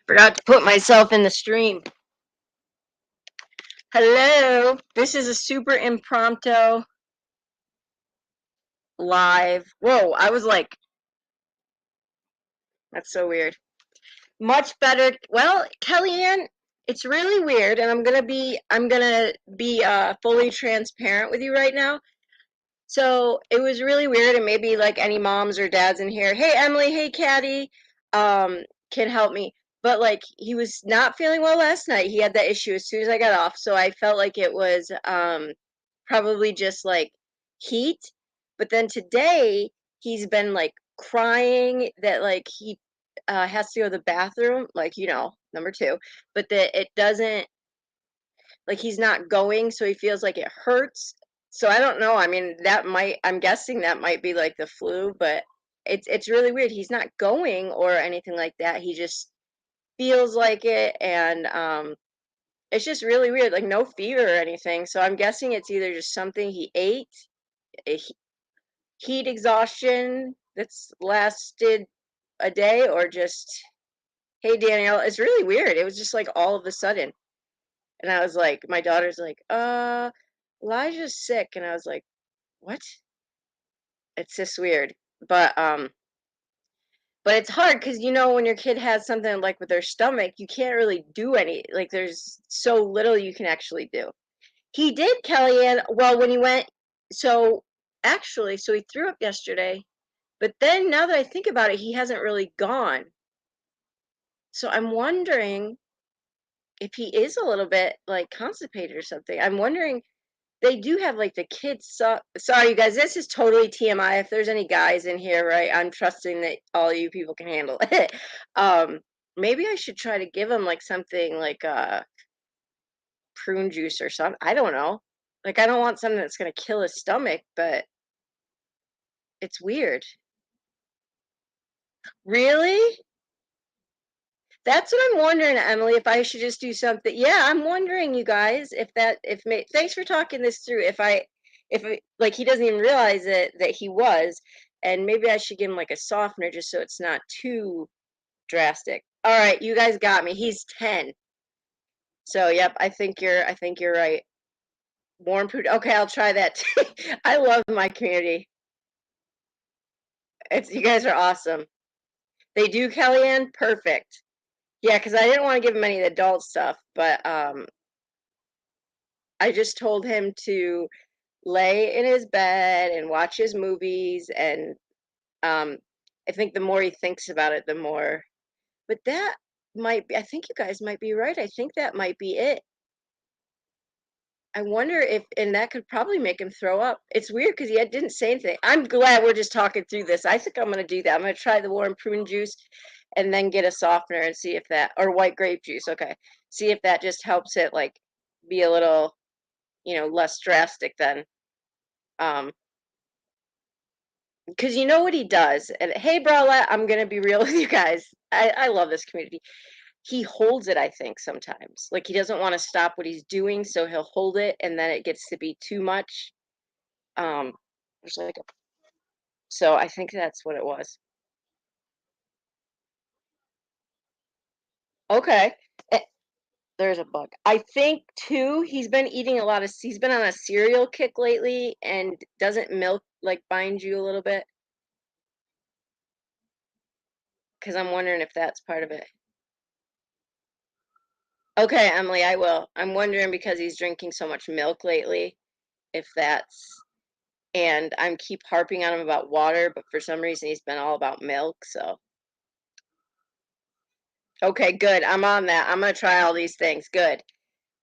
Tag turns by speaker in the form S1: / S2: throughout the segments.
S1: Forgot to put myself in the stream. Hello. This is a super impromptu live. Whoa, I was like, that's so weird. Much better. Well, Kellyanne, it's really weird, and I'm gonna be fully transparent with you right now. So it was really weird, and maybe like any moms or dads in here, hey Emily, hey Caddy, can help me. But like he was not feeling well last night. He had that issue as soon as I got off, so I felt like it was probably just like heat. But then today he's been like crying that like he has to go to the bathroom, like number two, but that it doesn't like he's not going, so he feels like it hurts. So I don't know. I mean, I'm guessing that might be like the flu, but it's really weird. He's not going or anything like that. He just feels like it, and it's just really weird. Like no fever or anything. So I'm guessing it's either just something he ate, a heat exhaustion that's lasted a day, or just, hey Danielle, it's really weird. It was just like all of a sudden. And I was like, my daughter's like, Elijah's sick. And I was like, what? It's just weird. But it's hard because when your kid has something like with their stomach, you can't really do any, like there's so little you can actually do. He did, Kellyanne. Well, when he went, so actually, so he threw up yesterday, but then now that I think about it, he hasn't really gone. So I'm wondering if he is a little bit like constipated or something. I'm wondering. They do have like the kids. Sorry, you guys. This is totally TMI. If there's any guys in here, right? I'm trusting that all you people can handle it. Maybe I should try to give them like something like prune juice or something. I don't know. Like I don't want something that's gonna kill his stomach, but it's weird. Really? That's what I'm wondering, Emily. If I should just do something. Yeah, I'm wondering, you guys, thanks for talking this through. Like he doesn't even realize it that he was, and maybe I should give him like a softener just so it's not too drastic. All right, you guys got me. He's 10. So, yep, I think you're right. Warm food. Okay, I'll try that. I love my community. You guys are awesome. They do, Kellyanne? Perfect. Yeah, because I didn't want to give him any of the adult stuff, but I just told him to lay in his bed and watch his movies, and um I think the more he thinks about it, the more. But that might be, I think you guys might be right. I think that might be it. I wonder if, and that could probably make him throw up. It's weird because he didn't say anything. I'm glad we're just talking through this. I think I'm going to do that. I'm going to try the warm prune juice and then get a softener and see if that, or white grape juice. Okay. See if that just helps it like be a little, less drastic then. Um, because you know what he does. And hey, Brala, I'm going to be real with you guys. I love this community. He holds it, I think, sometimes. Like he doesn't want to stop what he's doing, so he'll hold it, and then it gets to be too much. Um, there's like a, so I think that's what it was. Okay. Eh, there's a bug. I think too, he's been on a cereal kick lately, and doesn't milk like bind you a little bit? Because I'm wondering if that's part of it. Okay, Emily, I will. I'm wondering because he's drinking so much milk lately, if that's, and I'm keep harping on him about water, but for some reason he's been all about milk, so. Okay, good. I'm on that. I'm gonna try all these things. Good.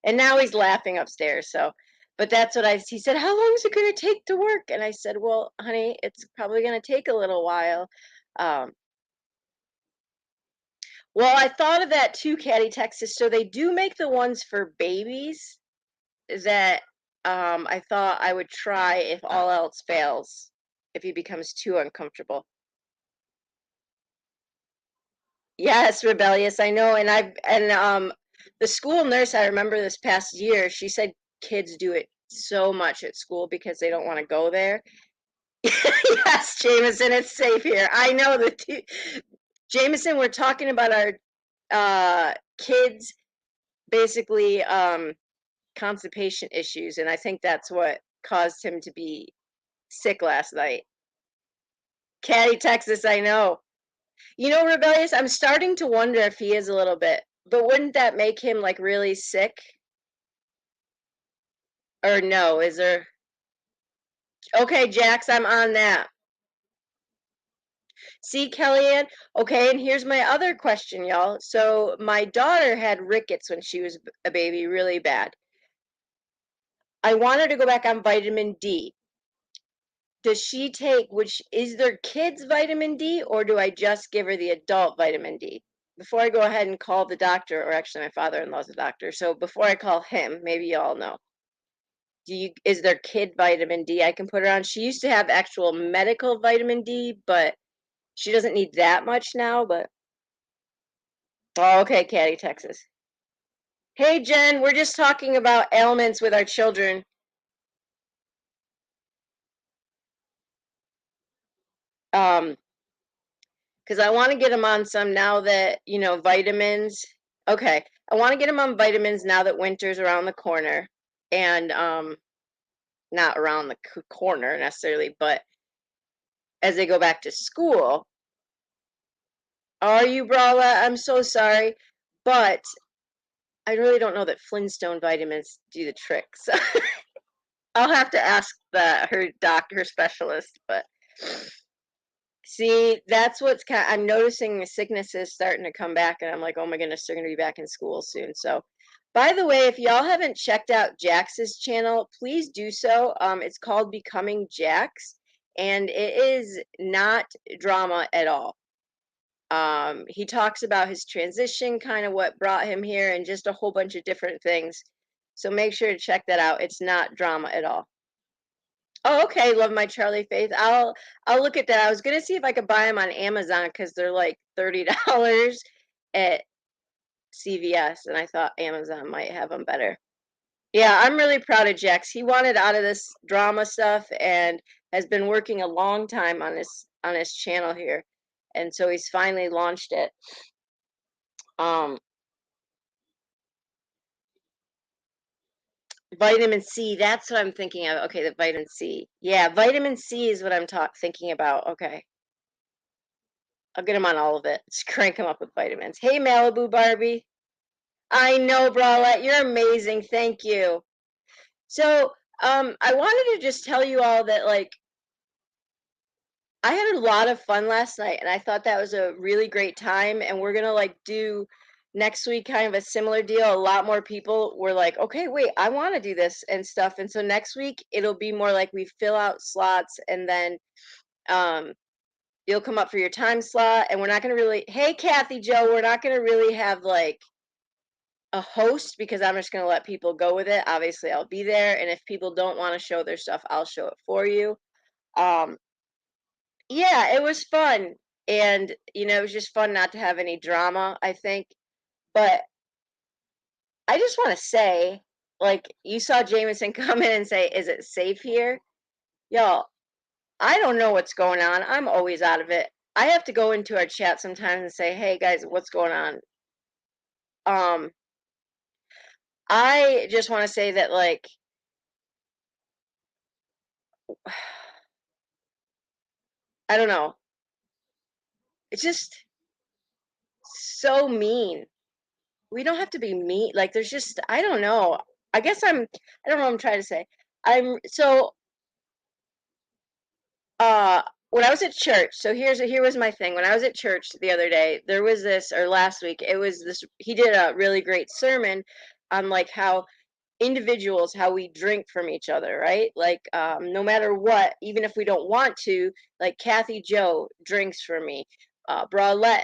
S1: And now he's laughing upstairs, so. But that's what he said, how long is it gonna take to work? And I said, well, honey, it's probably gonna take a little while. Um, well, I thought of that too, Caddy, Texas. So they do make the ones for babies that I thought I would try if all else fails, if he becomes too uncomfortable. Yes, rebellious, I know. And the school nurse, I remember this past year, she said kids do it so much at school because they don't want to go there. Yes, Jameson, it's safe here. I know that. Jameson, we're talking about kids basically constipation issues, and I think that's what caused him to be sick last night. Caddy, Texas, I know. You know, Rebellious, I'm starting to wonder if he is a little bit, but wouldn't that make him like really sick? Or no, is there? Okay, Jax, I'm on that. See, Kellyanne? Okay, and here's my other question, y'all. So, my daughter had rickets when she was a baby, really bad. I want her to go back on vitamin D. Does she take, which is there kids vitamin D, or do I just give her the adult vitamin D? Before I go ahead and call the doctor, or actually my father-in-law's a doctor, so before I call him, maybe y'all know. Is there kid vitamin D I can put her on? She used to have actual medical vitamin D, but she doesn't need that much now, but oh, okay, Caddy, Texas. Hey Jen, we're just talking about ailments with our children. Um, because I want to get them on some now that, you know, vitamins. Okay, I want to get them on vitamins now that winter's around the corner, and not around the corner necessarily, but as they go back to school. Are you, Brala? I'm so sorry, but I really don't know that Flintstone vitamins do the trick. So I'll have to ask her doctor, her specialist. But see, that's what's kind. I'm noticing the sickness is starting to come back, and I'm like, oh my goodness, they're going to be back in school soon. So, by the way, if y'all haven't checked out Jax's channel, please do so. It's called Becoming Jax, and it is not drama at all. He talks about his transition, kind of what brought him here, and just a whole bunch of different things. So make sure to check that out. It's not drama at all. Oh, okay. Love my Charlie Faith. I'll look at that. I was gonna see if I could buy them on Amazon because they're like $30 at CVS, and I thought Amazon might have them better. Yeah, I'm really proud of Jax. He wanted out of this drama stuff and has been working a long time on his channel here, and so he's finally launched it. Um, Vitamin C, that's what I'm thinking of. Okay, the vitamin C. Yeah, vitamin C is what I'm thinking about. Okay. I'll get him on all of it. Just crank him up with vitamins. Hey, Malibu Barbie. I know, Bralette. You're amazing. Thank you. So, I wanted to just tell you all that, like, I had a lot of fun last night, and I thought that was a really great time. And we're gonna like do next week kind of a similar deal. A lot more people were like, okay, wait, I want to do this and stuff. And so next week it'll be more like we fill out slots, and then um you'll come up for your time slot, and we're not gonna really, hey Kathy Joe, we're not gonna really have like a host because I'm just gonna let people go with it. Obviously, I'll be there, and if people don't want to show their stuff, I'll show it for you. Um, yeah, it was fun. And, you know, it was just fun not to have any drama, I think. But I just want to say, like, you saw Jameson come in and say, is it safe here? Y'all, I don't know what's going on. I'm always out of it. I have to go into our chat sometimes and say, hey guys, what's going on? Um, I just want to say that, like, I don't know. It's just so mean. We don't have to be mean. Like, there's just, I don't know. I guess I don't know what I'm trying to say. I'm so uh when I was at church, so here was my thing. When I was at church the other day, there was this, or last week, it was this, he did a really great sermon on like how individuals, how we drink from each other, right? Like no matter what, even if we don't want to, like Kathy Joe drinks from me. Bralette,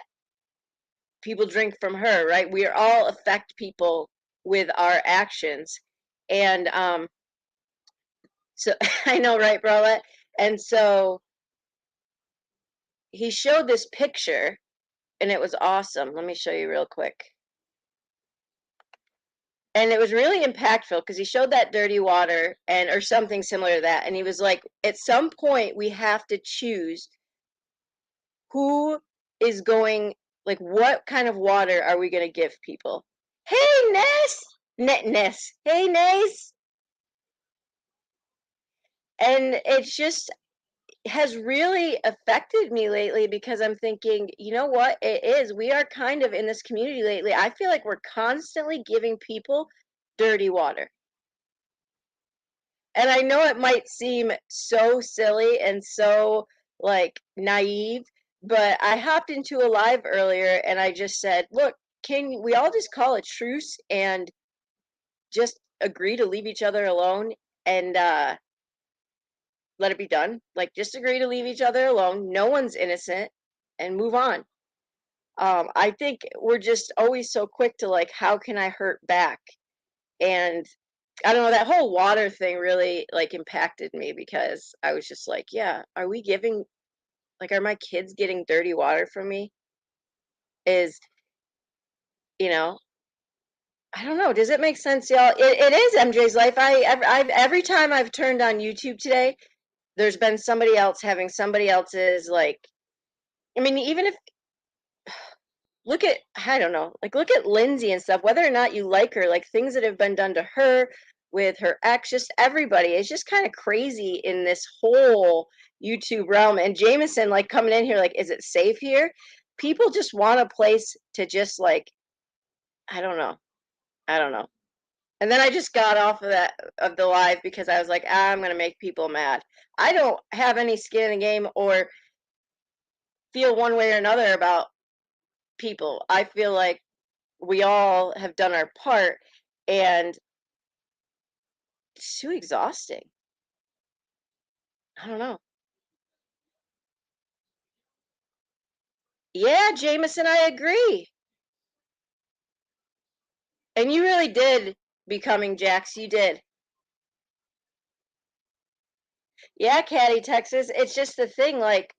S1: people drink from her, right? We are all affect people with our actions. And so I know, right, Bralette? And so he showed this picture, and it was awesome. Let me show you real quick. And it was really impactful because he showed that dirty water and or something similar to that. And he was like, at some point we have to choose who is going Like, what kind of water are we going to give people? Hey, Ness! Ness. Hey, Ness! And it's just has really affected me lately because I'm thinking, you know what? It is. We are kind of in this community lately. I feel like we're constantly giving people dirty water. And I know it might seem so silly and so like naive, but I hopped into a live earlier and I just said, look, can we all just call a truce and just agree to leave each other alone and let it be done? Like, just agree to leave each other alone. No one's innocent and move on. I think we're just always so quick to like, how can I hurt back? And I don't know, that whole water thing really like impacted me because I was just like, yeah, are we giving like are my kids getting dirty water from me? Is, you know, I don't know. Does it make sense, y'all? It is MJ's life. I've every time I've turned on YouTube today, there's been somebody else having somebody else's like I mean, even if look at I don't know, like look at Lindsay and stuff, whether or not you like her, like things that have been done to her with her ex, just everybody. It's just kind of crazy in this whole YouTube realm. And Jameson like coming in here, like, is it safe here? People just want a place to just like, I don't know. I don't know. And then I just got off of that of the live because I was like, I'm gonna make people mad. I don't have any skin in the game or feel one way or another about people. I feel like we all have done our part and it's too exhausting. I don't know. Yeah, Jameson, I agree. And you really did becoming Jax. You did. Yeah, Caddy, Texas. It's just the thing, like,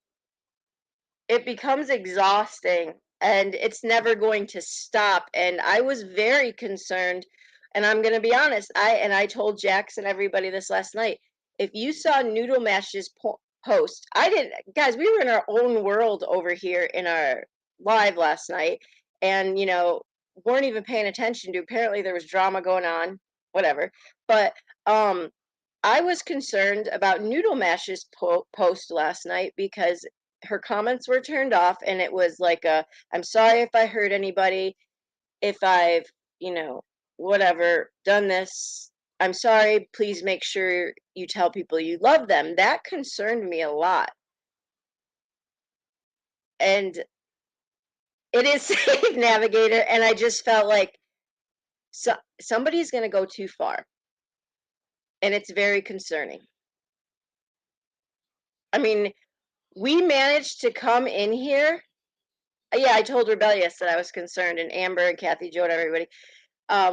S1: it becomes exhausting and it's never going to stop. And I was very concerned. And I'm going to be honest. I told Jax and everybody this last night. If you saw Noodle Mash's post, I didn't, guys, we were in our own world over here in our live last night. And, weren't even paying attention to, apparently there was drama going on, whatever. But, I was concerned about Noodle Mash's post last night because her comments were turned off and it was like I'm sorry if I hurt anybody, if I've, you know, whatever, done this. I'm sorry, please make sure you tell people you love them. That concerned me a lot. And it is safe navigator and I just felt like somebody's going to go too far and it's very concerning. I mean, we managed to come in here. Yeah, I told Rebellious that I was concerned, and Amber and Kathy, Joe, and everybody.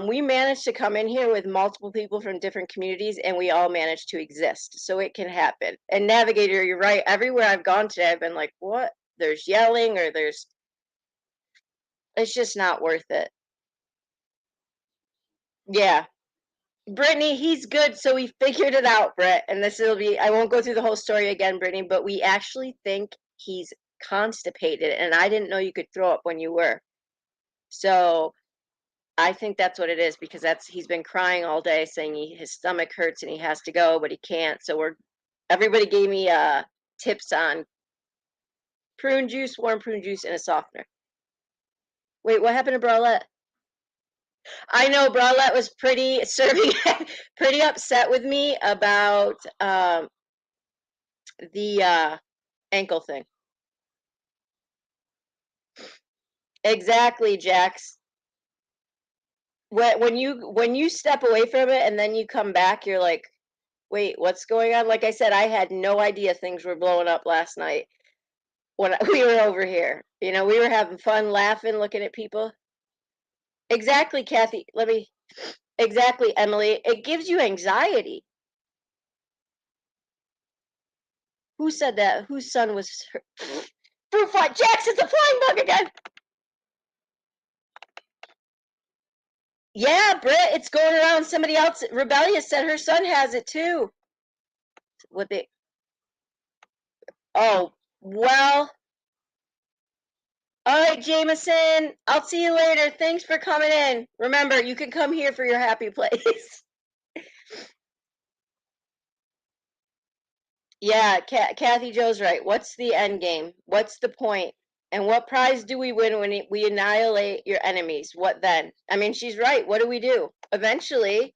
S1: We managed to come in here with multiple people from different communities, and we all managed to exist. So it can happen. And Navigator, you're right. Everywhere I've gone today, I've been like, what? There's yelling, or it's just not worth it. Yeah. Brittany, he's good, so we figured it out, Brett. And I won't go through the whole story again, Brittany, but we actually think he's constipated, and I didn't know you could throw up when you were. So I think that's what it is because he's been crying all day saying his stomach hurts and he has to go, but he can't. So everybody gave me tips on prune juice, warm prune juice, and a softener. Wait, what happened to Bralette? I know Bralette was pretty serving, pretty upset with me about the ankle thing. Exactly, Jax. When you step away from it and then you come back, you're like, wait, what's going on? Like I said, I had no idea things were blowing up last night when we were over here. We were having fun, laughing, looking at people. Exactly, Kathy. Exactly, Emily. It gives you anxiety. Who said that? Whose son was her? Fruit fly. Jackson's a flying bug again. Yeah, Britt, it's going around. Somebody else, Rebellious, said her son has it too. What they? Oh, well. right, Jameson. I'll see you later. Thanks for coming in. Remember, you can come here for your happy place. Yeah, Kathy Joe's right. What's the end game? What's the point? And what prize do we win when we annihilate your enemies? What then? I mean, she's right. What do we do? Eventually,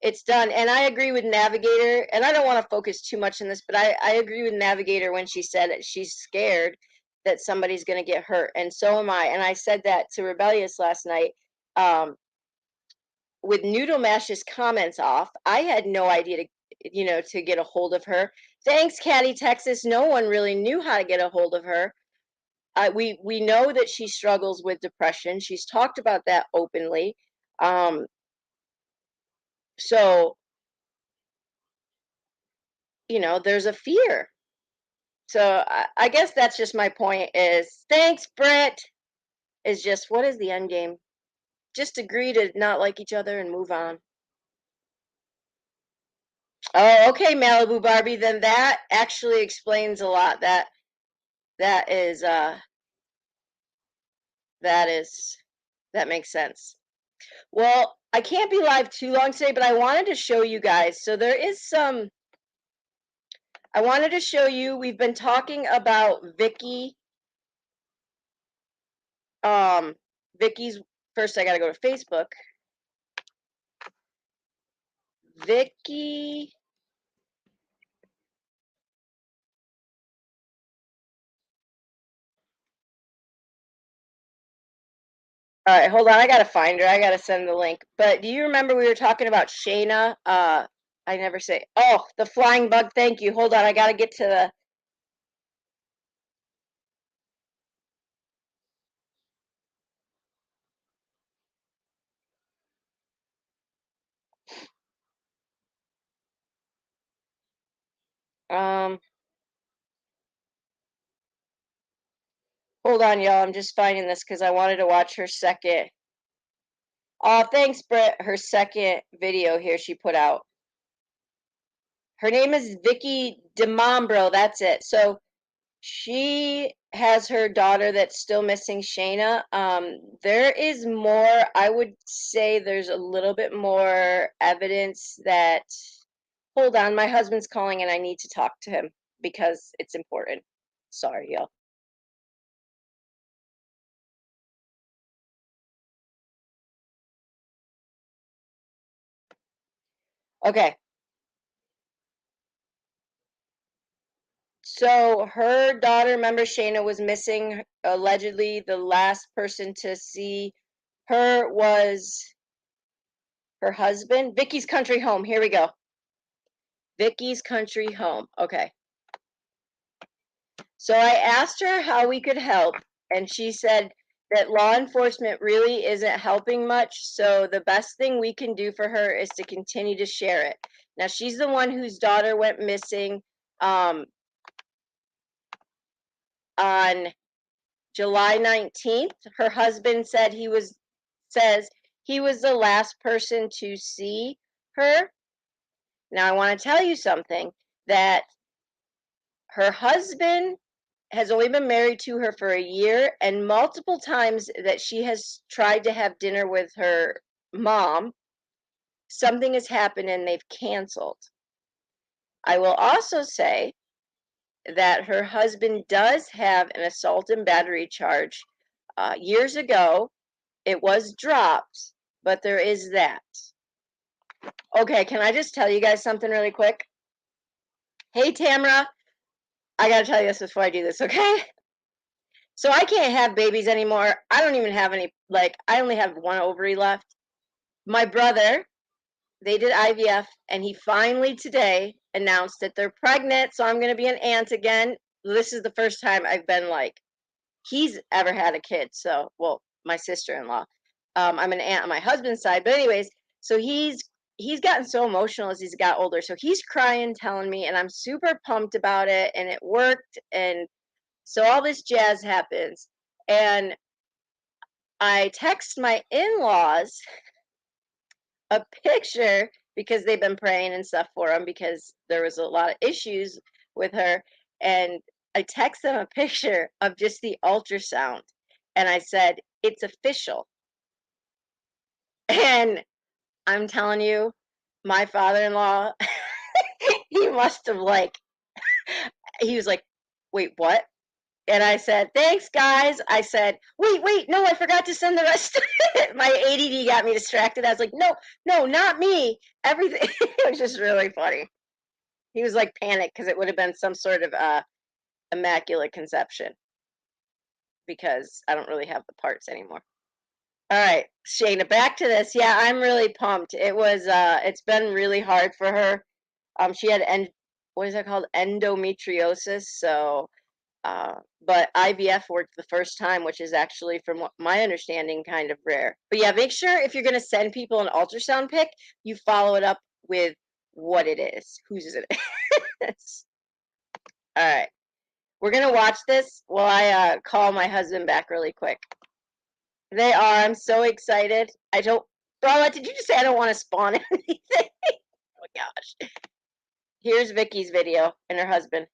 S1: it's done. And I agree with Navigator. And I don't want to focus too much on this, but I agree with Navigator when she said that she's scared that somebody's going to get hurt. And so am I. And I said that to Rebellious last night. Um, with Noodle Mash's comments off, I had no idea to get a hold of her. Thanks, Caddy, Texas. No one really knew how to get a hold of her. We know that she struggles with depression. She's talked about that openly. So there's a fear. So I guess that's just my point. Is thanks, Britt. Is just what is the end game? Just agree to not like each other and move on. Oh, okay, Malibu Barbie. Then that actually explains a lot. That is that makes sense. Well, I can't be live too long today, but I wanted to show you guys. So there is some. I wanted to show you. We've been talking about Vicky. Vicky's first. I gotta go to Facebook. Vicky. All right, hold on. I gotta find her. I gotta send the link. But do you remember we were talking about Shayna? I never say. Oh, the flying bug. Thank you. Hold on. I gotta get to the. Hold on, y'all. I'm just finding this because I wanted to watch her second. Oh, thanks, Britt. Her second video here she put out. Her name is Vicky DeMambro. That's it. So she has her daughter that's still missing, Shayna. There is more. I would say there's a little bit more evidence that. Hold on, my husband's calling and I need to talk to him because it's important. Sorry, y'all. Okay. So her daughter, remember Shayna was missing. Allegedly, the last person to see her was her husband. Vicky's Country Home. Here we go. Vicky's Country Home. Okay. So I asked her how we could help, and she said that law enforcement really isn't helping much. So the best thing we can do for her is to continue to share it. Now she's the one whose daughter went missing on July 19th. Her husband said says he was the last person to see her. Now I want to tell you something, that her husband has only been married to her for a year, and multiple times that she has tried to have dinner with her mom, something has happened and they've canceled. I will also say that her husband does have an assault and battery charge. Years ago, it was dropped, but there is that. Okay, can I just tell you guys something really quick? Hey, Tamara, I gotta tell you this before I do this, okay? So I can't have babies anymore. I don't even have any, I only have one ovary left. My brother, they did IVF, and he finally today announced that they're pregnant, so I'm gonna be an aunt again. This is the first time I've been he's ever had a kid. So, well, my sister-in-law. I'm an aunt on my husband's side, but anyways, so he's gotten so emotional as he's got older. So he's crying, telling me, and I'm super pumped about it, and it worked, and so all this jazz happens, and I text my in-laws a picture because they've been praying and stuff for him because there was a lot of issues with her, and I text them a picture of just the ultrasound, And I said, it's official. And I'm telling you, my father-in-law, he must have he was like, wait, what? And I said, thanks, guys. I said, wait, no, I forgot to send the rest. My ADD got me distracted. I was like, no, not me. Everything. It was just really funny. He was like panicked because it would have been some sort of immaculate conception because I don't really have the parts anymore. All right, Shayna, back to this. Yeah, I'm really pumped. It's been really hard for her. She had what is that called? Endometriosis. So, but IVF worked the first time, which is actually, from what my understanding, kind of rare. But yeah, make sure if you're gonna send people an ultrasound pic, you follow it up with what it is, whose it is. All right, we're gonna watch this while I call my husband back really quick. They are. I'm so excited. I don't. Brala, did you just say I don't want to spawn anything? Oh my gosh. Here's Vicky's video and her husband.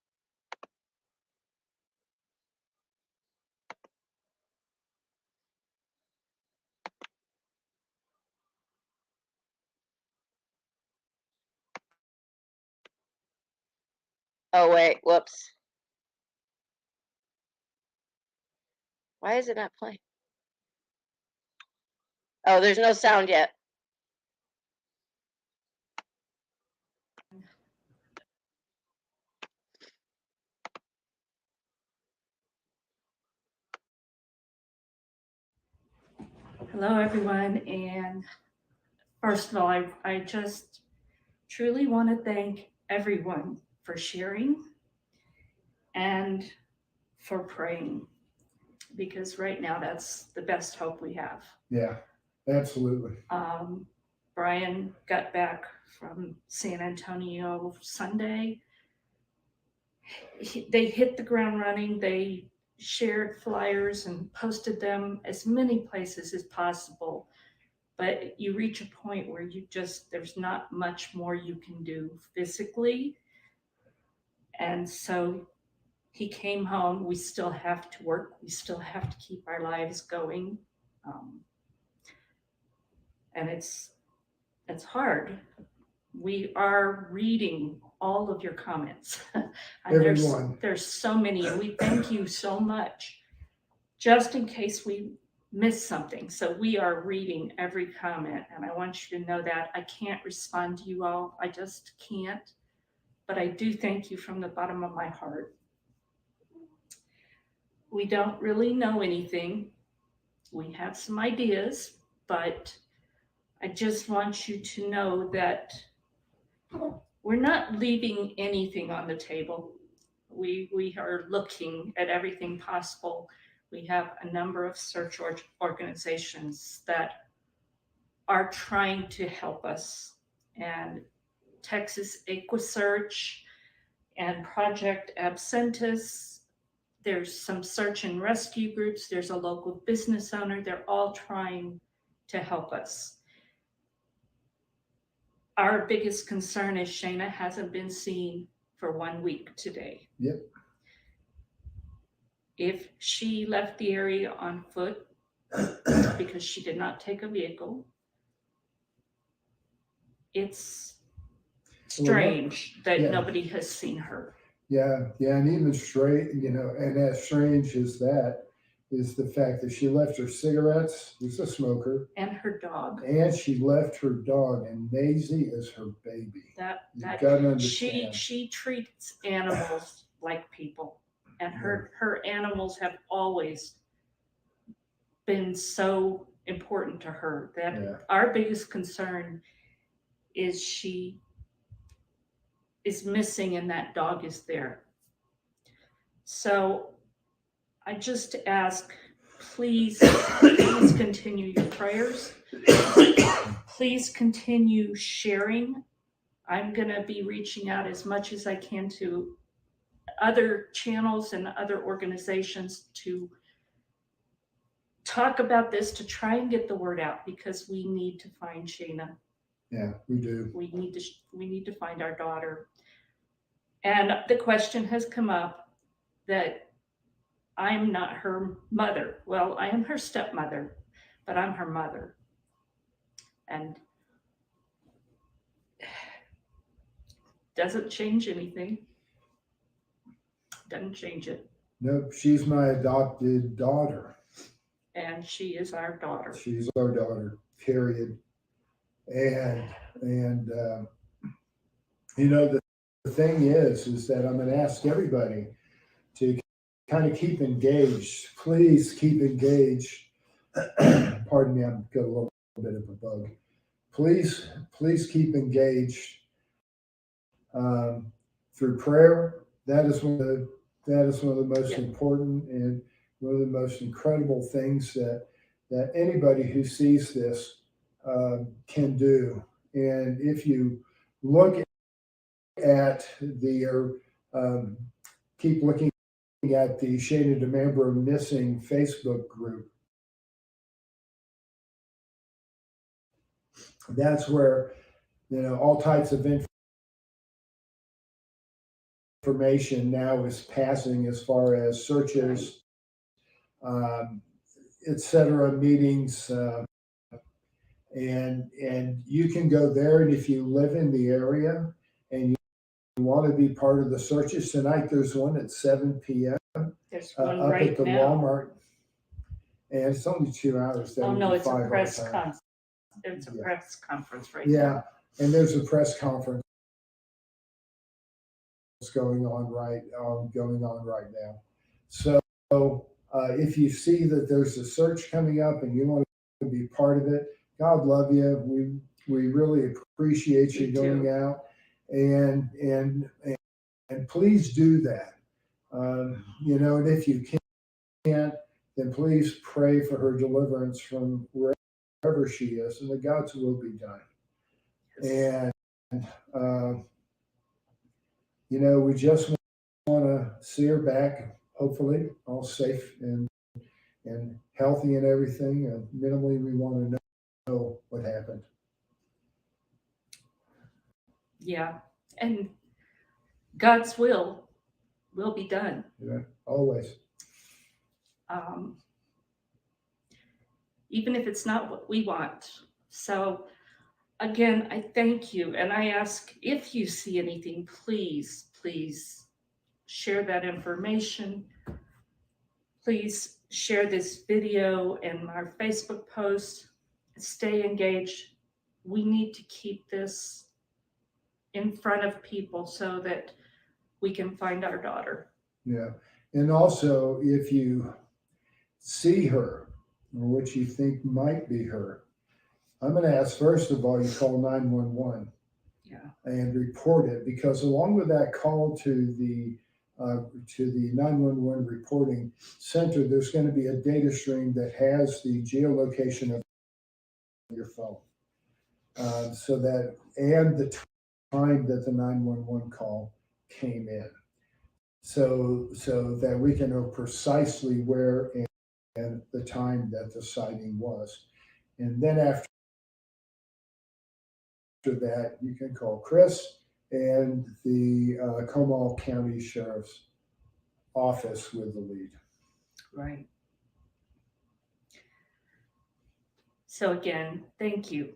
S1: Oh wait, whoops. Why is it not playing? Oh, there's no sound yet.
S2: Hello, everyone. And first of all, I just truly want to thank everyone for sharing and for praying, because right now that's the best hope we have.
S3: Yeah, absolutely.
S2: Brian got back from San Antonio Sunday. They hit the ground running. They shared flyers and posted them as many places as possible. But you reach a point where there's not much more you can do physically. And so he came home. We still have to work. We still have to keep our lives going. And it's hard. We are reading all of your comments. And
S3: Everyone.
S2: there's so many, and we thank you so much. Just in case we miss something. So we are reading every comment, and I want you to know that I can't respond to you all. I just can't. But I do thank you from the bottom of my heart. We don't really know anything. We have some ideas, but I just want you to know that we're not leaving anything on the table. We are looking at everything possible. We have a number of search organizations that are trying to help us, and Texas Equisearch and Project Absentis. There's some search and rescue groups. There's a local business owner. They're all trying to help us. Our biggest concern is Shayna hasn't been seen for 1 week today.
S3: Yep.
S2: If she left the area on foot because she did not take a vehicle, it's strange that nobody has seen her.
S3: Yeah, and even and as strange as that is the fact that she left her cigarettes, she's a smoker,
S2: and her dog.
S3: And she left her dog, and Maisie is her baby. You gotta understand.
S2: She treats animals like people, and her animals have always been so important to her that our biggest concern is she is missing and that dog is there. So I just ask, please continue your prayers. Please continue sharing. I'm going to be reaching out as much as I can to other channels and other organizations to talk about this, to try and get the word out, because we need to find Shayna.
S3: Yeah, we do.
S2: We need to find our daughter. And the question has come up that I'm not her mother. Well, I am her stepmother, but I'm her mother. And doesn't change anything. Doesn't change it.
S3: Nope, she's my adopted daughter.
S2: And she is our daughter.
S3: She's our daughter, period. And you know, the thing is that I'm going to ask everybody to kind of keep engaged. Please keep engaged. Pardon me, I've got a little bit of a bug. Please keep engaged through prayer. That is one of the most important and one of the most incredible things that anybody who sees this can do. And if you look at the keep looking at the Shana DeMambro Missing Facebook group, that's where, you know, all types of information now is passing as far as searches, etc., meetings, and you can go there. And if you live in the area and you want to be part of the searches tonight, there's one at 7 p.m.
S2: There's one
S3: up
S2: right
S3: at the
S2: now.
S3: Walmart, and it's only 2 hours.
S2: Oh no, it's a press
S3: conference.
S2: conference. There's a press conference right
S3: Yeah,
S2: now.
S3: and there's a press conference going on right now. So if you see that there's a search coming up and you want to be part of it, God love you. We really appreciate you going out, and please do that. You know, and if you can't, then please pray for her deliverance from wherever she is, and that God's will be done. And you know, we just want to see her back, hopefully all safe and healthy and everything. And minimally, we want to know what happened.
S2: Yeah, and God's will be done.
S3: Yeah, always.
S2: Even if it's not what we want. So again, I thank you, and I ask if you see anything, please share that information. Please share this video and our Facebook post. Stay engaged. We need to keep this in front of people so that we can find our daughter.
S3: Yeah, and also if you see her or what you think might be her, I'm going to ask, first of all, you call 911.
S2: Yeah.
S3: And report it, because along with that call to the 911 reporting center, there's going to be a data stream that has the geolocation of your phone, so that, and the time that the 911 call came in, so that we can know precisely where and the time that the sighting was. And then after that, you can call Chris and the Comal County Sheriff's Office with the lead.
S2: Right. So again, thank you.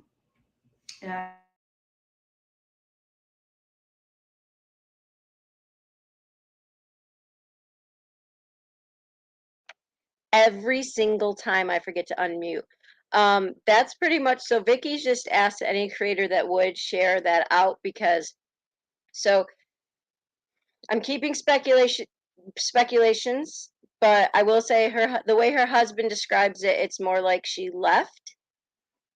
S1: Every single time I forget to unmute. That's pretty much, so Vicky's just asked any creator that would share that out, because so I'm keeping speculations, but I will say the way her husband describes it, it's more like she left.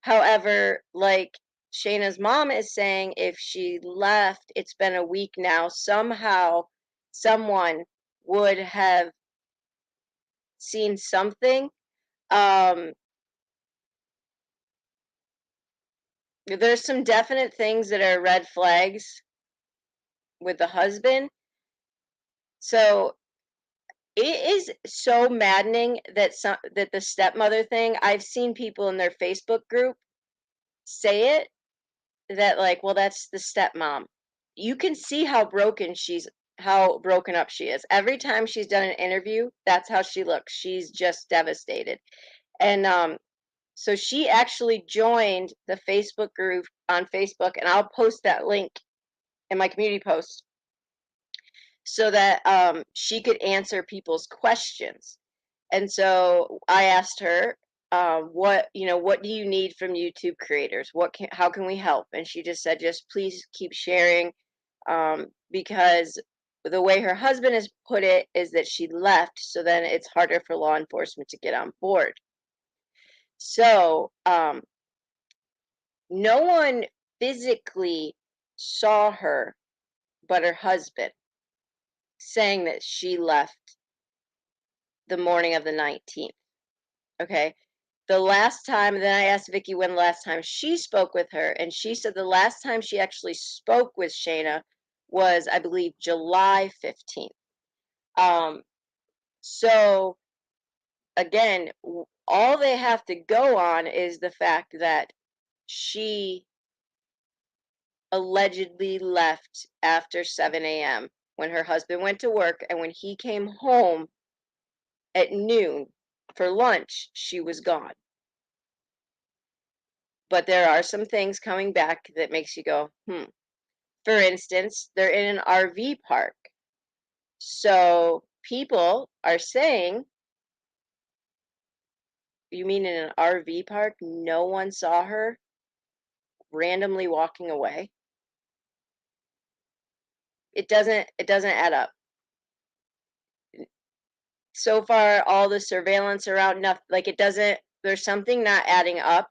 S1: However, like Shayna's mom is saying, if she left, it's been a week now, somehow someone would have seen something. There's some definite things that are red flags with the husband. So it is so maddening that the stepmother thing, I've seen people in their Facebook group say it, that like, well, that's the stepmom. You can see how broken how broken up she is. Every time she's done an interview, that's how she looks. She's just devastated. And so she actually joined the Facebook group on Facebook, and I'll post that link in my community post so that she could answer people's questions. And so I asked her, what do you need from YouTube creators? How can we help? And she just said, just please keep sharing, because the way her husband has put it is that she left, so then it's harder for law enforcement to get on board. So no one physically saw her but her husband, saying that she left the morning of the 19th. Okay. The last time, then I asked Vicky when the last time she spoke with her, and she said the last time she actually spoke with Shayna was, I believe, July 15th. So again, all they have to go on is the fact that she allegedly left after 7 a.m. when her husband went to work, and when he came home at noon for lunch, she was gone. But there are some things coming back that makes you go, hmm. For instance, they're in an RV park. So people are saying, you mean in an RV park, no one saw her randomly walking away? It doesn't add up. So far, all the surveillance around, nothing, like, it doesn't, there's something not adding up.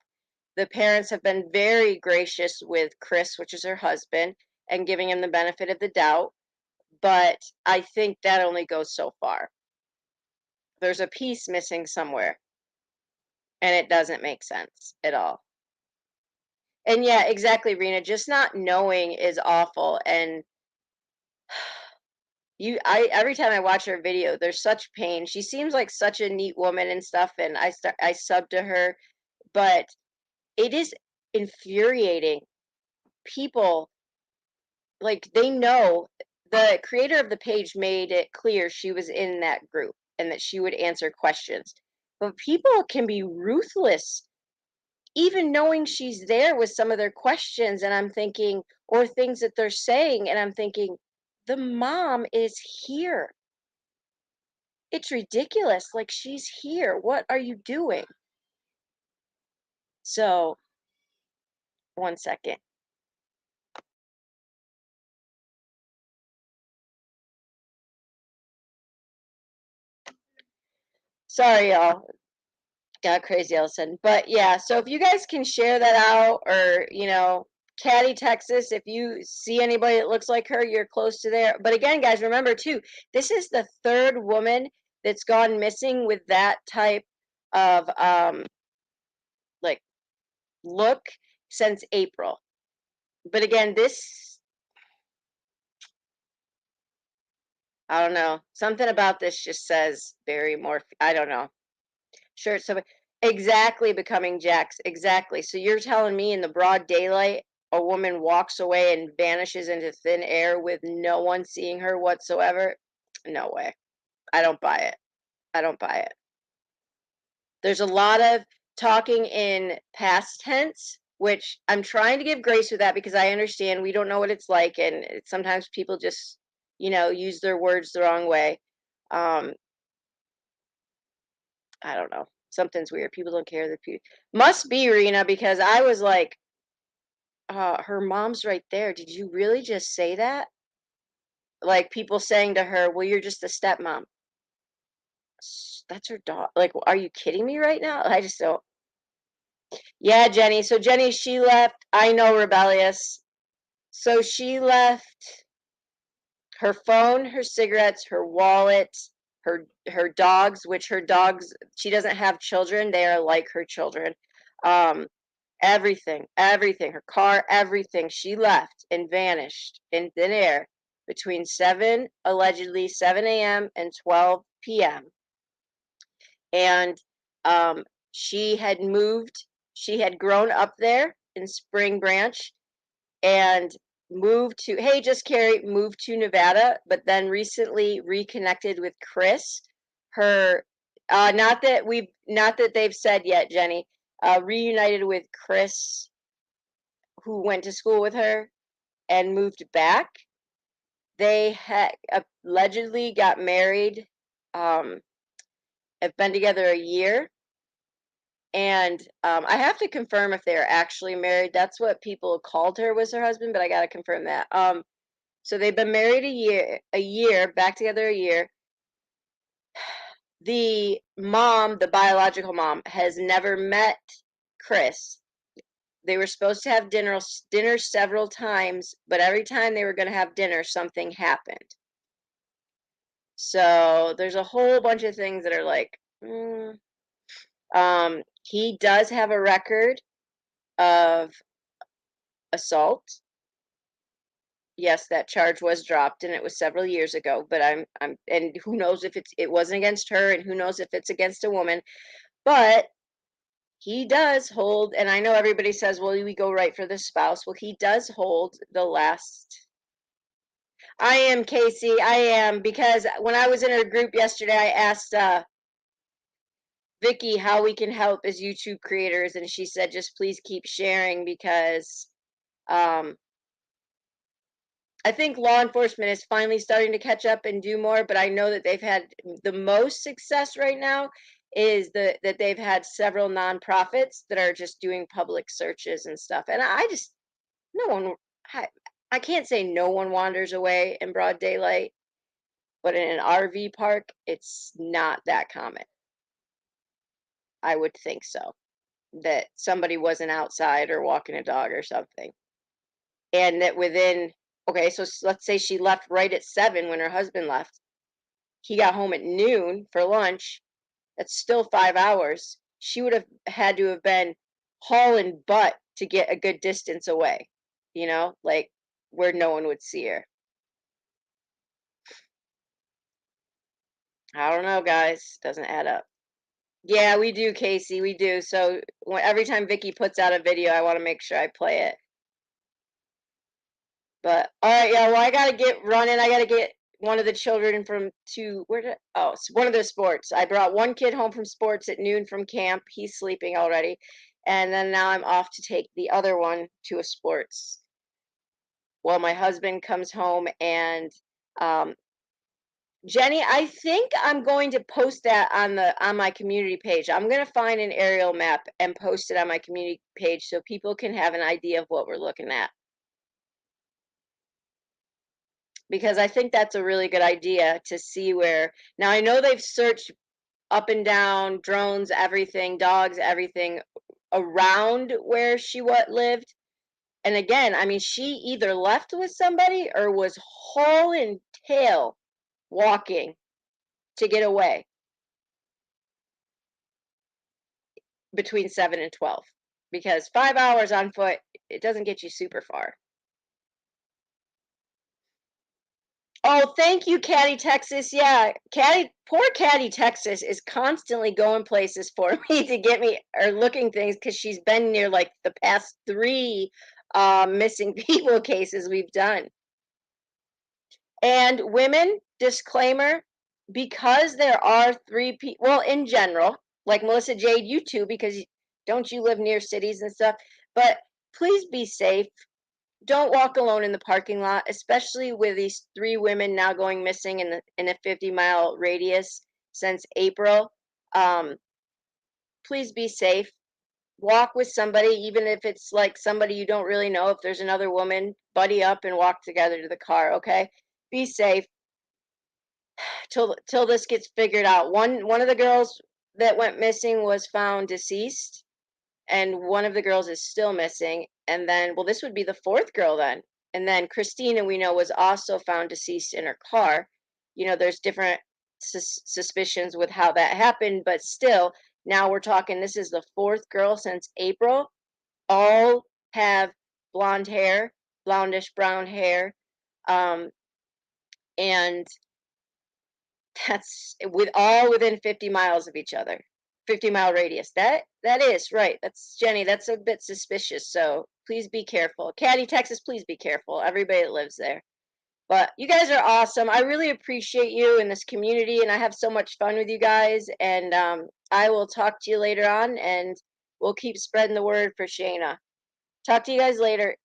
S1: The parents have been very gracious with Chris, which is her husband, and giving him the benefit of the doubt. But I think that only goes so far. There's a piece missing somewhere, and it doesn't make sense at all. And yeah, exactly, Rena. Just not knowing is awful. And I every time I watch her video, there's such pain. She seems like such a neat woman and stuff, and I sub to her, but it is infuriating. People, like, they know, the creator of the page made it clear she was in that group and that she would answer questions. But people can be ruthless, even knowing she's there with some of their questions. And I'm thinking, or things that they're saying, and I'm thinking, the mom is here. It's ridiculous. Like, she's here. What are you doing? So, one second. Sorry, y'all. Got crazy all of a sudden. But yeah, so if you guys can share that out, or, Caddy, Texas, if you see anybody that looks like her, you're close to there. But again, guys, remember too, this is the third woman that's gone missing with that type of like look since April. But again, this, I don't know, something about this just says very more, I don't know. Sure. So exactly, becoming Jaxs. Exactly. So you're telling me in the broad daylight, a woman walks away and vanishes into thin air with no one seeing her whatsoever? No way. I don't buy it. I don't buy it. There's a lot of talking in past tense, which I'm trying to give grace with that, because I understand we don't know what it's like, and sometimes people just, use their words the wrong way. Um, I don't know. Something's weird. People don't care. Must be, Rena, because I was like, her mom's right there. Did you really just say that? Like, people saying to her, well, you're just a stepmom. That's her dog. Like, are you kidding me right now? I just don't. Yeah, Jenny. So, Jenny, she left. I know, rebellious. So, she left her phone, her cigarettes, her wallet, her dogs, which her dogs, she doesn't have children. They are like her children. Um, everything, her car, everything. She left and vanished in thin air between allegedly 7 a.m. and 12 p.m. And um, she had moved, she had grown up there in Spring Branch, and just Carrie moved to Nevada, but then recently reconnected with Chris. Her, not that they've said yet, Jenny, reunited with Chris, who went to school with her and moved back. They had allegedly got married, um, have been together a year. And I have to confirm if they're actually married. That's what people called her was her husband, but I got to confirm that. So they've been married a year, back together a year. The mom, the biological mom, has never met Chris. They were supposed to have dinner several times, but every time they were going to have dinner, something happened. So there's a whole bunch of things that are like, he does have a record of assault. Yes, that charge was dropped and it was several years ago, but and who knows if it wasn't against her and who knows if it's against a woman, but he does hold, and I know everybody says, well, we go right for the spouse. Well, he does hold the last. I am, Casey. I am, because when I was in her group yesterday, I asked Vicky how we can help as YouTube creators, and she said, just please keep sharing because um, I think law enforcement is finally starting to catch up and do more, but I know that they've had the most success right now is that they've had several nonprofits that are just doing public searches and stuff. And no one, I can't say no one wanders away in broad daylight, but in an RV park, it's not that common. I would think so, that somebody wasn't outside or walking a dog or something. And that okay, so let's say she left right at 7 when her husband left. He got home at noon for lunch. That's still 5 hours. She would have had to have been hauling butt to get a good distance away, like where no one would see her. I don't know, guys. Doesn't add up. Yeah, we do, Casey. We do. So every time Vicky puts out a video, I want to make sure I play it. But all right, yeah. Well, I gotta get running. I gotta get one of the children one of the sports. I brought one kid home from sports at noon from camp. He's sleeping already, and then now I'm off to take the other one to a sports. While my husband comes home and Jenny, I think I'm going to post that on my community page. I'm going to find an aerial map and post it on my community page so people can have an idea of what we're looking at. Because I think that's a really good idea to see where. Now I know they've searched up and down, drones, everything, dogs, everything around where she lived. And again, I mean, she either left with somebody or was hauling tail walking to get away between 7 and 12, because 5 hours on foot, it doesn't get you super far. Oh, thank you, Caddy, Texas. Yeah, poor Caddy, Texas is constantly going places for me to get me or looking things because she's been near like the past 3 missing people cases we've done. And women, disclaimer, because there are 3 people, well, in general, like Melissa Jade, you too, because don't you live near cities and stuff? But please be safe. Don't walk alone in the parking lot, especially with these 3 women now going missing in a 50-mile radius since April. Please be safe. Walk with somebody, even if it's like somebody you don't really know. If there's another woman, buddy up and walk together to the car, okay? Be safe till this gets figured out. One of the girls that went missing was found deceased, and one of the girls is still missing. And then, well, this would be the 4th girl then. And then Christina, we know, was also found deceased in her car. There's different suspicions with how that happened, but still, now we're talking, this is the 4th girl since April. All have blonde hair, blondish brown hair. And that's all within 50 miles of each other. 50-mile radius. That is right. That's Jenny. That's a bit suspicious. So please be careful. Caddy, Texas, please be careful. Everybody that lives there. But you guys are awesome. I really appreciate you in this community, and I have so much fun with you guys. And I will talk to you later on, and we'll keep spreading the word for Shayna. Talk to you guys later.